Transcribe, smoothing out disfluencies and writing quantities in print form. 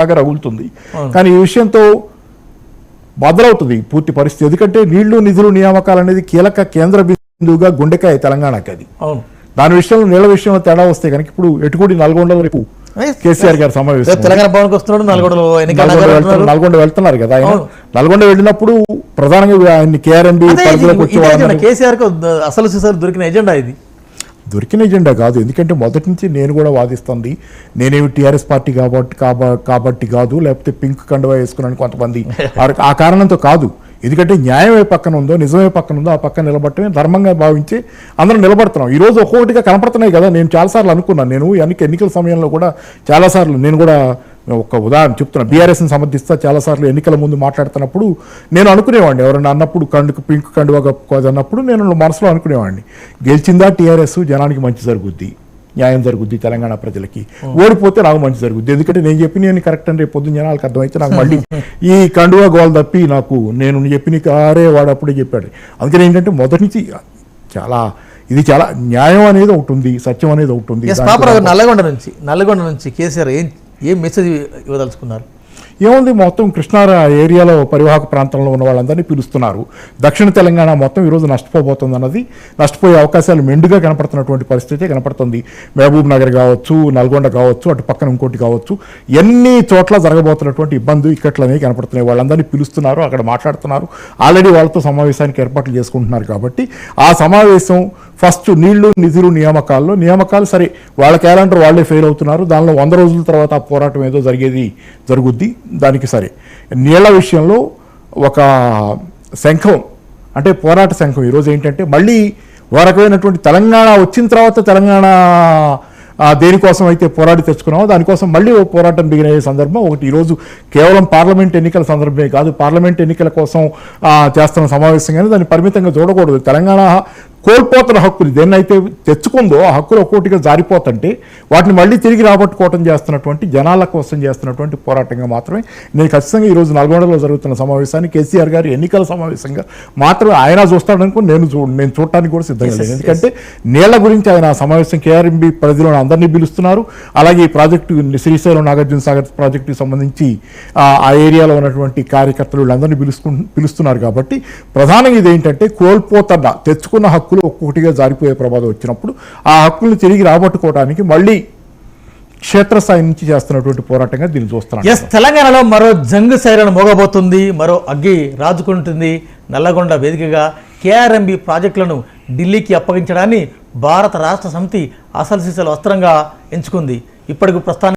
బాగా రగులుతుంది. కానీ ఈ విషయంతో బదలవుతుంది పూర్తి పరిస్థితి. ఎందుకంటే నీళ్లు నిధులు నియామకాలు అనేది కీలక కేంద్ర బిందువుగా గుండెకాయ తెలంగాణకి అది. దాని విషయంలో నీళ్ల విషయంలో తేడా వస్తే కనుక ఇప్పుడు ఎటుకుడి నల్గొండలో రేపు కేసీఆర్ గారి సమావేశం తెలంగాణ భవన్కి వస్తున్నాడు, నల్గొండ వెళ్తున్నారు కదా ఆయన. నల్గొండ వెళ్ళినప్పుడు ప్రధానంగా ఆయన కేఆర్ఎంబీ పరిధిలోకి వచ్చే కేసీఆర్ కు అసలు దొరికిన ఎజెండా ఇది. దొరికిన ఎజెండా కాదు. ఎందుకంటే మొదటి నుంచి నేను కూడా వాదిస్తుంది నేనేమి టీఆర్ఎస్ పార్టీ కాబట్టి కాదు, లేకపోతే పింక్ కండువా వేసుకున్నాను కొంతమంది ఆ కారణంతో కాదు. ఎందుకంటే న్యాయం ఏ పక్కన ఉందో, నిజమే పక్కన ఉందో ఆ పక్కన నిలబడటమే ధర్మంగా భావించి అందరం నిలబడుతున్నాం. ఈరోజు ఒక్కొక్కటిగా కనపడుతున్నాయి కదా. నేను చాలాసార్లు అనుకున్నాను, నేను ఎన్నికల సమయంలో కూడా చాలాసార్లు నేను కూడా ఒక ఉదాహరణ చెప్తున్నా, బీఆర్ఎస్ని సమర్థిస్తా చాలాసార్లు ఎన్నికల ముందు మాట్లాడుతున్నప్పుడు నేను అనుకునేవాడిని, ఎవరైనా అన్నప్పుడు పింక్ కండువా అన్నప్పుడు నేను మనసులో అనుకునేవాడిని, గెలిచిందా టీఆర్ఎస్ జనానికి మంచి జరుగుద్ది, న్యాయం జరుగుద్ది తెలంగాణ ప్రజలకి, ఓడిపోతే నాకు మంచి జరుగుద్ది. ఎందుకంటే నేను చెప్పి నేను కరెక్ట్ అని రేపు పొద్దున్న జనాలకు అర్థమైతే నాకు మళ్ళీ ఈ కండువా గోల్ తప్పి నేను చెప్పి నీకు ఆరే వాడు అప్పుడే చెప్పాడు. అందుకని ఏంటంటే మొదటి నుంచి ఇది చాలా న్యాయం అనేది ఒకటి ఉంది, సత్యం అనేది ఒకటి ఉంది. నల్లగొండ నుంచి కేసీఆర్ ఏం మెసేజ్ ఇవ్వదలుచుకున్నారు? ఏముంది, మొత్తం కృష్ణా ఏరియాలో పరివాహక ప్రాంతంలో ఉన్న వాళ్ళందరినీ పిలుస్తున్నారు. దక్షిణ తెలంగాణ మొత్తం ఈరోజు నష్టపోబోతుంది అన్నది, నష్టపోయే అవకాశాలు మెండుగా కనపడుతున్నటువంటి పరిస్థితి కనపడుతుంది. మహబూబ్ నగర్ కావచ్చు, నల్గొండ కావచ్చు, అటు పక్కన ఇంకోటి కావచ్చు, ఎన్ని చోట్ల జరగబోతున్నటువంటి ఇబ్బంది ఇక్కట్లనేవి కనపడుతున్నాయి. వాళ్ళందరినీ పిలుస్తున్నారు, అక్కడ మాట్లాడుతున్నారు. ఆల్రెడీ వాళ్ళతో సమావేశానికి ఏర్పాట్లు చేసుకుంటున్నారు. కాబట్టి ఆ సమావేశం ఫస్ట్ నీళ్లు నిధులు నియామకాలు సరే, వాళ్ళ క్యాలెండర్ వాళ్ళే ఫెయిల్ అవుతున్నారు. దానిలో 100 రోజుల తర్వాత ఆ పోరాటం ఏదో జరుగుద్ది. దానికి సరే నీళ్ల విషయంలో ఒక శంఖం అంటే పోరాట శంఖం ఈరోజు ఏంటంటే మళ్ళీ ఓ రకమైనటువంటి తెలంగాణ వచ్చిన తర్వాత తెలంగాణ దేనికోసం అయితే పోరాడి తెచ్చుకున్నామో దానికోసం మళ్ళీ ఓ పోరాటం బిగినయ్యే సందర్భం ఒకటి. ఈరోజు కేవలం పార్లమెంట్ ఎన్నికల సందర్భమే కాదు, పార్లమెంట్ ఎన్నికల కోసం చేస్తున్న సమావేశం కానీ దాన్ని పరిమితంగా చూడకూడదు. తెలంగాణ కోల్పోతున్న హక్కులు దేన్నైతే తెచ్చుకుందో ఆ హక్కులు ఒక్కోటిగా జారిపోతుంటే వాటిని మళ్ళీ తిరిగి రాబట్టుకోవటం చేస్తున్నటువంటి జనాల కోసం చేస్తున్నటువంటి పోరాటంగా మాత్రమే నేను ఖచ్చితంగా ఈరోజు నల్గొండలో జరుగుతున్న సమావేశాన్ని కేసీఆర్ గారి ఎన్నికల సమావేశంగా మాత్రమే ఆయన చూస్తాడనుకో నేను చూడటానికి కూడా సిద్ధంగా లేదు. ఎందుకంటే నీళ్ల గురించి ఆయన సమావేశం కేఆర్ఎంబీ పరిధిలో అందరినీ పిలుస్తున్నారు. అలాగే ఈ ప్రాజెక్టు శ్రీశైలం నాగార్జున సాగర్ ప్రాజెక్టుకి సంబంధించి ఆ ఏరియాలో ఉన్నటువంటి కార్యకర్తలు వీళ్ళందరినీ పిలుస్తున్నారు. కాబట్టి ప్రధానంగా ఇదేంటంటే తెచ్చుకున్న హక్కులు ఒక్కొక్కటిగా జారిపోయే ప్రమాదం వచ్చినప్పుడు ఆ హక్కుల్ని తిరిగి రాబట్టుకోవడానికి మళ్ళీ క్షేత్రస్థాయి నుంచి చేస్తున్నటువంటి పోరాటంగా దీన్ని చూస్తున్నాం. తెలంగాణలో మరో జంగు సైరన్ మోగబోతుంది, మరో అగ్గి రాజుకుంటుంది. నల్లగొండ వేదికగా కేఆర్ఎంబీ ప్రాజెక్టులను ఢిల్లీకి అప్పగించడాన్ని భారత రాష్ట్ర సమితి అసలు సిసలు అస్త్రంగా ఎంచుకుంది. ఇప్పటికి ప్రస్తుతానికి